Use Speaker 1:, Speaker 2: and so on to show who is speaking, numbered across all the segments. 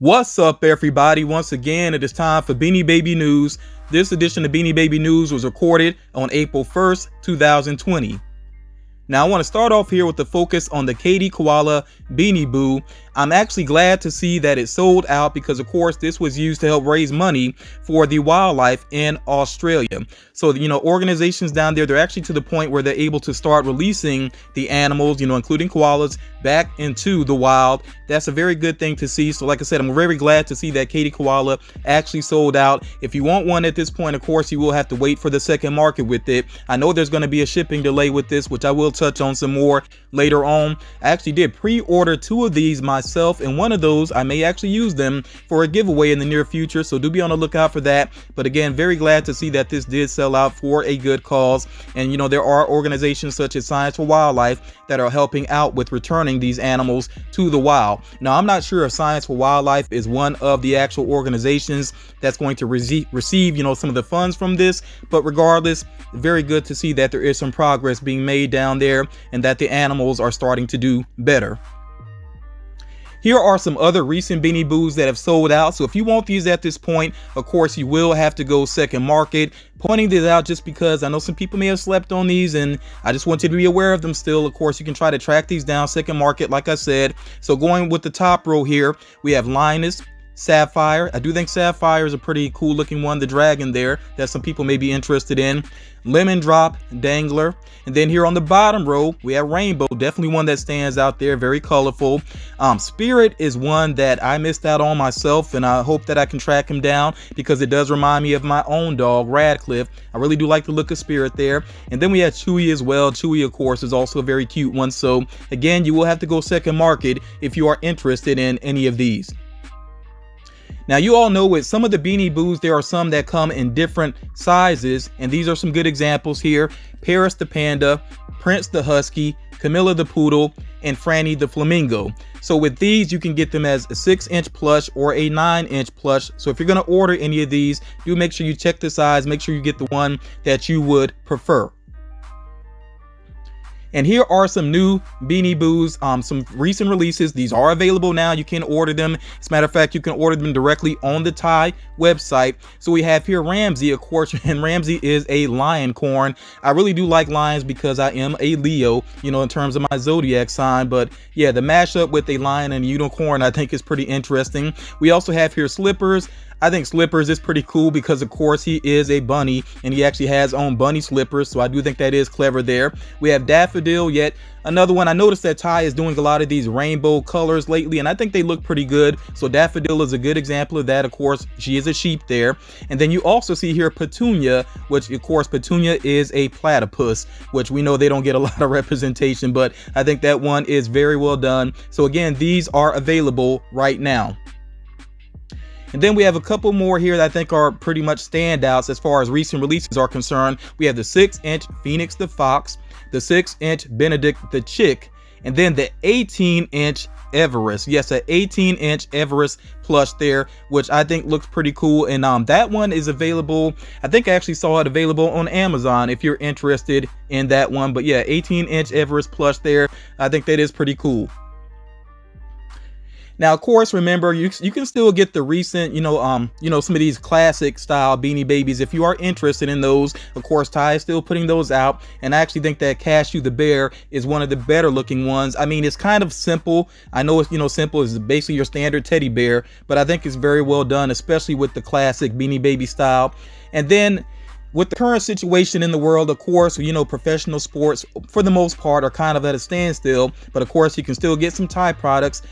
Speaker 1: What's up, everybody? Once again, it is time for Beanie Baby News. This edition of Beanie Baby News was recorded on April 1st, 2020. Now, I want to start off here with the focus on the Katy Koala Beanie Boo. I'm actually glad to see that it sold out because, of course, this was used to help raise money for the wildlife in Australia. So, organizations down there, they're actually to the point where they're able to start releasing the animals, including koalas, back into the wild. That's a very good thing to see. So, like I said, I'm very glad to see that Katy Koala actually sold out. If you want one at this point, of course, you will have to wait for the second market with it. I know there's going to be a shipping delay with this, which I will touch on some more later on. I actually did pre-order 2 of these myself, and one of those I may actually use them for a giveaway in the near future, so do be on the lookout for that. But again, very glad to see that this did sell out for a good cause. And there are organizations such as Science for Wildlife that are helping out with returning these animals to the wild. Now, I'm not sure if Science for Wildlife is one of the actual organizations that's going to receive some of the funds from this, but regardless, very good to see that there is some progress being made down there and that the animals are starting to do better. Here are some other recent Beanie Boos that have sold out. So if you want these at this point, of course, you will have to go second market. Pointing this out just because I know some people may have slept on these, and I just want you to be aware of them still. Of course, you can try to track these down second market, like I said. So going with the top row here, we have Linus, Sapphire. I do think Sapphire is a pretty cool looking one, the dragon there, that some people may be interested in. Lemon Drop, Dangler. And then here on the bottom row, we have Rainbow, definitely one that stands out there, very colorful. Spirit is one that I missed out on myself, and I hope that I can track him down because it does remind me of my own dog, Radcliffe. I really do like the look of Spirit there. And then we have Chewy as well. Chewy, of course, is also a very cute one. So again, you will have to go second market if you are interested in any of these. Now, you all know with some of the Beanie Boos, there are some that come in different sizes, and these are some good examples here. Paris the Panda, Prince the Husky, Camilla the Poodle, and Franny the Flamingo. So with these, you can get them as a 6-inch plush or a 9-inch plush. So if you're going to order any of these, do make sure you check the size, make sure you get the one that you would prefer. And here are some new Beanie Boos, some recent releases. These are available now. You can order them. As a matter of fact, you can order them directly on the Thai website. So we have here Ramsey, of course, and Ramsey is a Lioncorn. I really do like lions because I am a Leo, in terms of my zodiac sign. But yeah, the mashup with a lion and a unicorn, I think is pretty interesting. We also have here Slippers. I think Slippers is pretty cool because, of course, he is a bunny and he actually has own bunny slippers. So I do think that is clever there. We have Daffodil, yet another one. I noticed that Ty is doing a lot of these rainbow colors lately, and I think they look pretty good. So Daffodil is a good example of that. Of course, she is a sheep there. And then you also see here Petunia, which, of course, Petunia is a platypus, which we know they don't get a lot of representation, but I think that one is very well done. So again, these are available right now. And then we have a couple more here that I think are pretty much standouts as far as recent releases are concerned. We have the 6-inch Phoenix the Fox, the 6-inch Benedict the Chick, and then the 18-inch Everest. Yes, an 18-inch Everest plush there, which I think looks pretty cool. And that one is available. I think I actually saw it available on Amazon if you're interested in that one. But yeah, 18-inch Everest plush there. I think that is pretty cool. Now, of course, remember, you can still get the recent, some of these classic style Beanie Babies if you are interested in those. Of course, Ty is still putting those out, and I actually think that Cashew the Bear is one of the better looking ones. I mean, it's kind of simple. I know it's, simple is basically your standard teddy bear, but I think it's very well done, especially with the classic Beanie Baby style. And then with the current situation in the world, of course, professional sports for the most part are kind of at a standstill. But of course, you can still get some Thai products,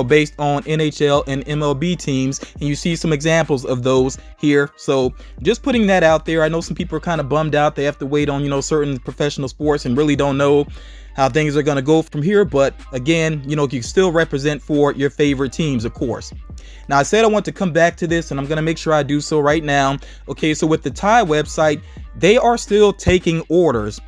Speaker 1: based on NHL and MLB teams. And you see some examples of those here. So just putting that out there. I know some people are kind of bummed out. They have to wait on, certain professional sports and really don't know how things are going to go from here. But again, you can still represent for your favorite teams, of course. Now, I said I want to come back to this, and I'm going to make sure I do so right now. Okay, so with the Thai website, they are still taking orders,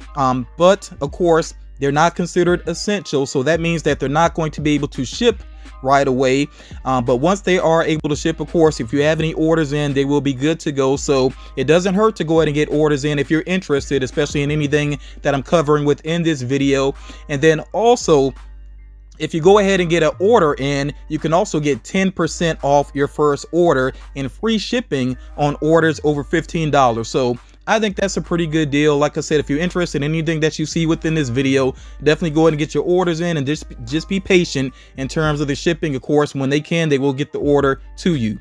Speaker 1: but of course, they're not considered essential. So that means that they're not going to be able to ship right away. But once they are able to ship, of course, if you have any orders in, they will be good to go. So it doesn't hurt to go ahead and get orders in if you're interested, especially in anything that I'm covering within this video. And then also, if you go ahead and get an order in, you can also get 10% off your first order and free shipping on orders over $15. So I think that's a pretty good deal. Like I said, if you're interested in anything that you see within this video, definitely go ahead and get your orders in, and just be patient in terms of the shipping. Of course, when they can, they will get the order to you.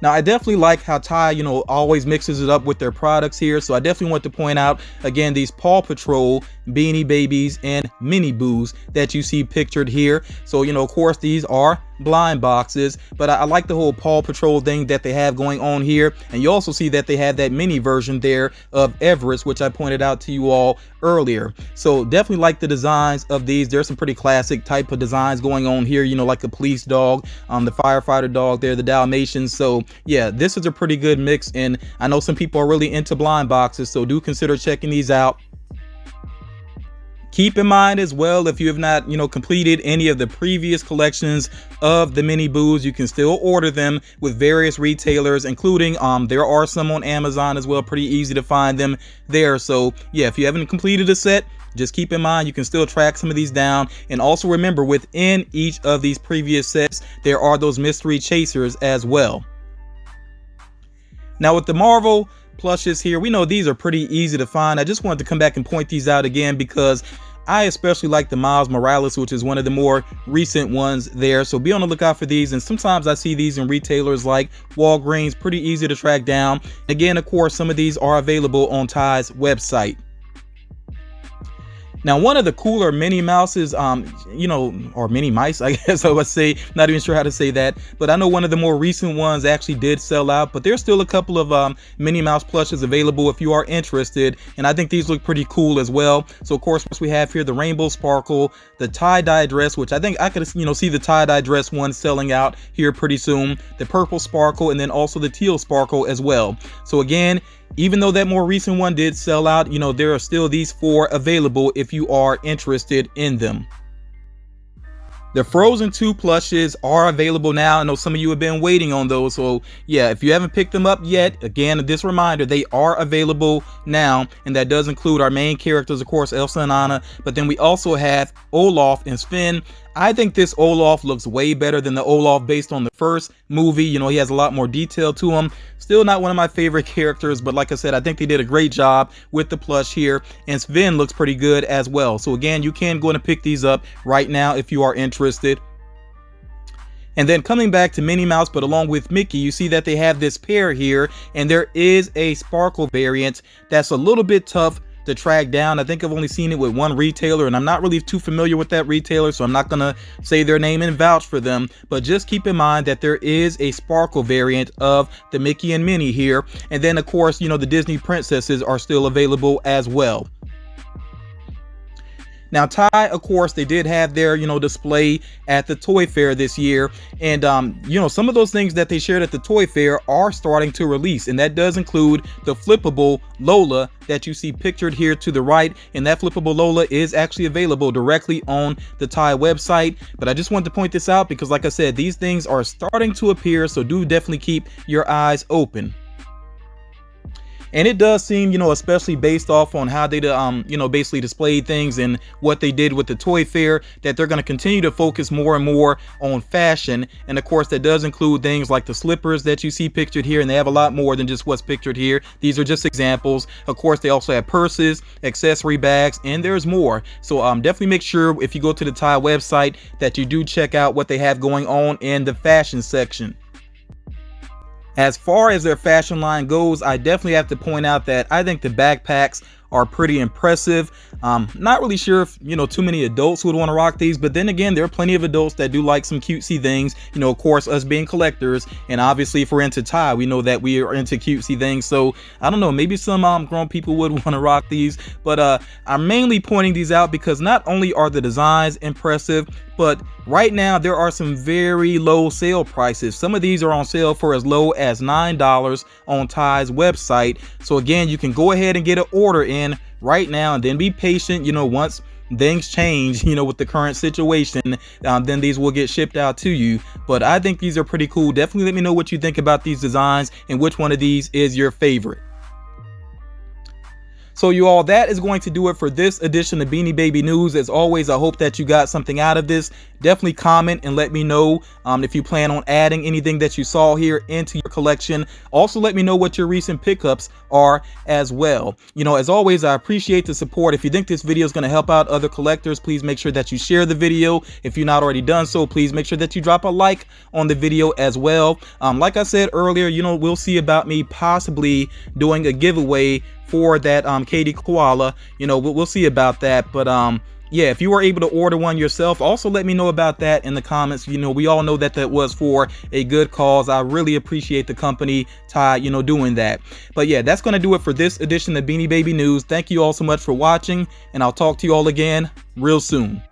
Speaker 1: Now, I definitely like how Ty, always mixes it up with their products here. So I definitely want to point out, again, these Paw Patrol Beanie Babies and Minnie Boos that you see pictured here. So, of course, these are blind boxes, but I like the whole Paw Patrol thing that they have going on here. And you also see that they have that mini version there of Everest, which I pointed out to you all earlier. So definitely like the designs of these. There's some pretty classic type of designs going on here, like a police dog, the firefighter dog there, the Dalmatians. So yeah, this is a pretty good mix, and I know some people are really into blind boxes, so do consider checking these out. Keep in mind as well, if you have not, completed any of the previous collections of the Minnie Boos, you can still order them with various retailers, including, there are some on Amazon as well, pretty easy to find them there. So yeah, if you haven't completed a set, just keep in mind you can still track some of these down. And also remember, within each of these previous sets, there are those mystery chasers as well. Now with the Marvel plushes here, we know these are pretty easy to find. I just wanted to come back and point these out again because I especially like the Miles Morales, which is one of the more recent ones there. So be on the lookout for these. And sometimes I see these in retailers like Walgreens, pretty easy to track down. Again, of course, some of these are available on Ty's website. Now, one of the cooler Minnie Mouses, or Minnie Mice, I guess I would say, not even sure how to say that, but I know one of the more recent ones actually did sell out, but there's still a couple of Minnie Mouse plushes available if you are interested, and I think these look pretty cool as well. So, of course, we have here the Rainbow Sparkle, the tie-dye dress, which I think I could, see the tie-dye dress one selling out here pretty soon, the Purple Sparkle, and then also the Teal Sparkle as well. So, again, even though that more recent one did sell out, there are still these 4 available if you are interested in them. The Frozen 2 plushes are available now. I know some of you have been waiting on those. So yeah, if you haven't picked them up yet, again, this reminder, they are available now. And that does include our main characters, of course, Elsa and Anna. But then we also have Olaf and Sven. I think this Olaf looks way better than the Olaf based on the first movie. He has a lot more detail to him. Still not one of my favorite characters, but like I said, I think they did a great job with the plush here. And Sven looks pretty good as well. So again, you can go and pick these up right now if you are interested. And then coming back to Minnie Mouse, but along with Mickey, you see that they have this pair here, and there is a Sparkle variant that's a little bit tough to track down. I think I've only seen it with one retailer, and I'm not really too familiar with that retailer, so I'm not gonna say their name and vouch for them, but just keep in mind that there is a Sparkle variant of the Mickey and Minnie here. And then of course, the Disney princesses are still available as well. Now, Ty, of course, they did have their, display at the Toy Fair this year. And, some of those things that they shared at the Toy Fair are starting to release. And that does include the flippable Lola that you see pictured here to the right. And that flippable Lola is actually available directly on the Ty website. But I just wanted to point this out because, like I said, these things are starting to appear. So do definitely keep your eyes open. And it does seem, especially based off on how they, basically displayed things and what they did with the Toy Fair, that they're going to continue to focus more and more on fashion. And of course, that does include things like the slippers that you see pictured here. And they have a lot more than just what's pictured here. These are just examples. Of course, they also have purses, accessory bags, and there's more. So definitely make sure if you go to the Ty website that you do check out what they have going on in the fashion section. As far as their fashion line goes, I definitely have to point out that I think the backpacks are pretty impressive. Not really sure if, too many adults would want to rock these, but then again, there are plenty of adults that do like some cutesy things. Of course, us being collectors, and obviously if we're into Ty, we know that we are into cutesy things. So I don't know, maybe some grown people would want to rock these, but I'm mainly pointing these out because not only are the designs impressive, but right now there are some very low sale prices. Some of these are on sale for as low as $9 on Ty's website. So again, you can go ahead and get an order in right now and then be patient. Once things change, with the current situation, then these will get shipped out to you. But I think these are pretty cool. Definitely let me know what you think about these designs and which one of these is your favorite. So you all, that is going to do it for this edition of Beanie Baby News. As always, I hope that you got something out of this. Definitely comment and let me know if you plan on adding anything that you saw here into your collection. Also, let me know what your recent pickups are as well. You know, as always, I appreciate the support. If you think this video is going to help out other collectors, please make sure that you share the video. If you're not already done so, please make sure that you drop a like on the video as well. Like I said earlier, you know, we'll see about me possibly doing a giveaway for that Katy Koala. You know, we'll see about that. But yeah, if you were able to order one yourself, also let me know about that in the comments. You know, we all know that that was for a good cause. I really appreciate the company, Ty, you know, doing that. But yeah, that's going to do it for this edition of Beanie Baby News. Thank you all so much for watching, and I'll talk to you all again real soon.